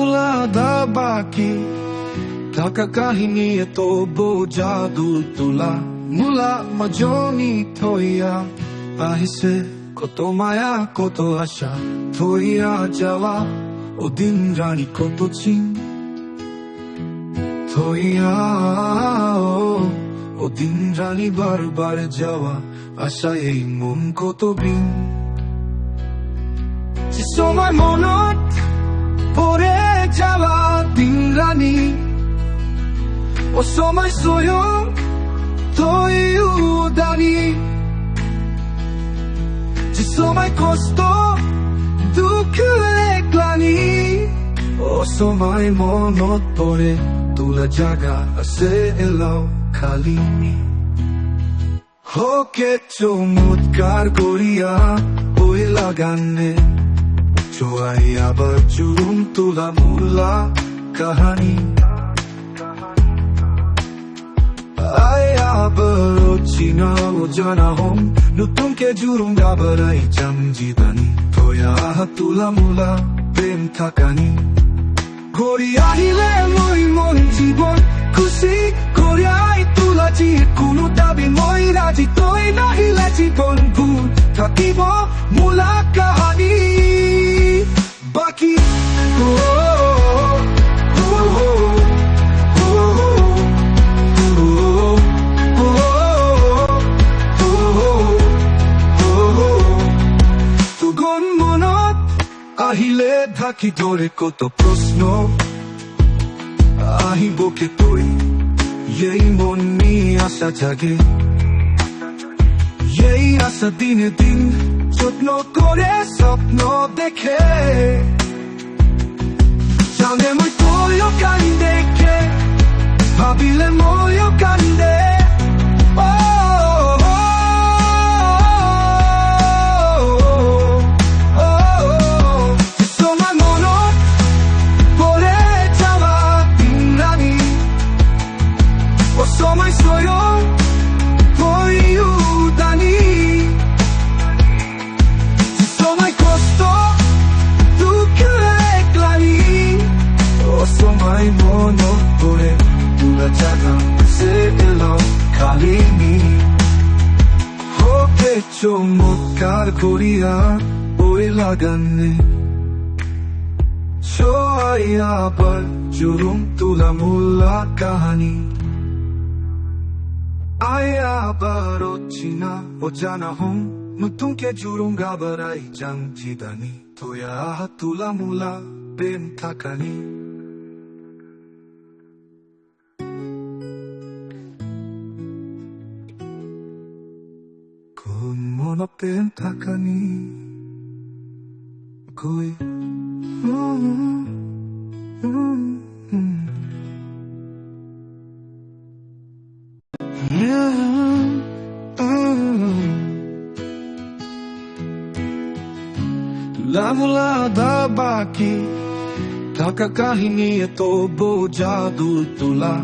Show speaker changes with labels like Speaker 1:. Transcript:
Speaker 1: তুলা দা বাকি ঢাকা কাহিনী এত জাদু তুলা মুলা মাজনি থইয়া আহিছে কত মায়া কত আশা থইয়া যাওয়া ও দিন রানী কত চিন থইয়া ও দিন রানী বারবার যাওয়া আশা এই মন কত বিন যে সময় মনত পড়ে যাওয়া দিন রানী ও সময় স্বয়ং তুই উদানি যে সময় কষ্ট দুঃখ গ্লানি ও সময় মনত পড়ে তুলা জাগা আছে এলাও খালি হোকে চমৎকার করিয়া ওই লাগানে চোয়াই আবার চুরুম তুলা মুলা কাহানি আবার চিনা ও জানা হম নতুনকে জুরুম গাবারাই চাম জিদানি তোয়া তুলা মুলা প্রেম থাকানি ঘড়ি আহিলে মই মন জীবন খুশি করিয়াই তুলা জি কোনো দাবি মই রাজি তই নাহিলে জীবন ভুল থাকিব মুলা কাহানি বাকি আহিলে থাকি ধরে কত প্রশ্ন আহিবকে তুই এই মন নিয়ে আশা জাগে এই আশা দিনে দিন যত্ন করে স্বপ্ন দেখে জানে মই তুইও কান্দে ভাবিলে মইও কান্দে সময় স্বয়ং তুই উদানি সময় কষ্ট দুঃখ গ্লানি ও সময় মনত পড়ে তুলা জাগা সে এলো খালি হোকে চমৎকার করিয়া ওই লাগানে ছোয়াই আবার জুরুম তুলা মুলা কাহানি আবার চিনা ও জানা হম নতুনকে জুরুম গাবারাই জাং জিদানি তোয়া তুলা মুলা প্রেম থাকানি কোন মন প্রেম থাকানি কই তুলা দা বাকি ঢাকা কাহিনী এত জাদু তুলা